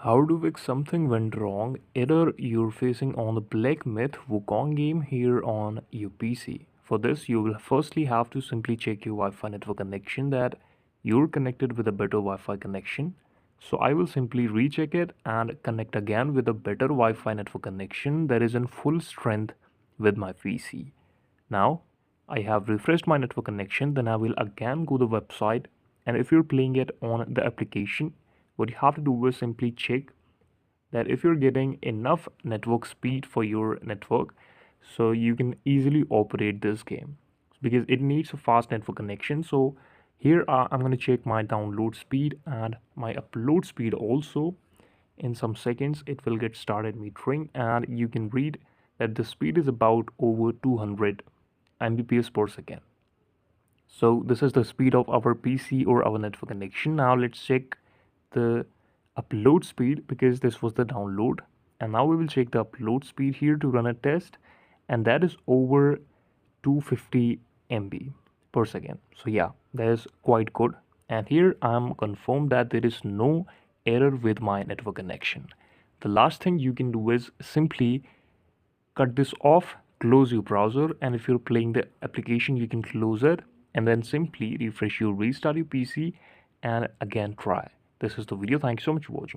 How to fix something went wrong, error you're facing on the Black Myth Wukong game here on your PC. For this, you will firstly have to simply check your Wi-Fi network connection that you're connected with a better Wi-Fi connection. So I will simply recheck it and connect again with a better Wi-Fi network connection that is in full strength with my PC. Now, I have refreshed my network connection, then I will again go to the website, and if you're playing it on the application, what you have to do is simply check that if you're getting enough network speed for your network so you can easily operate this game because it needs a fast network connection. So here I'm going to check my download speed and my upload speed also. In some seconds it will get started metering, and you can read that the speed is about over 200 mbps per second. So this is the speed of our PC or our network connection. Now let's check the upload speed because this was the download. And now we will check the upload speed here to run a test. And that is over 250 MB per second. So yeah, that is quite good. And here I'm confirmed that there is no error with my network connection. The last thing you can do is simply cut this off, close your browser, and if you're playing the application you can close it and then simply refresh your restart your PC and again try. This is the video. Thank you so much for watching.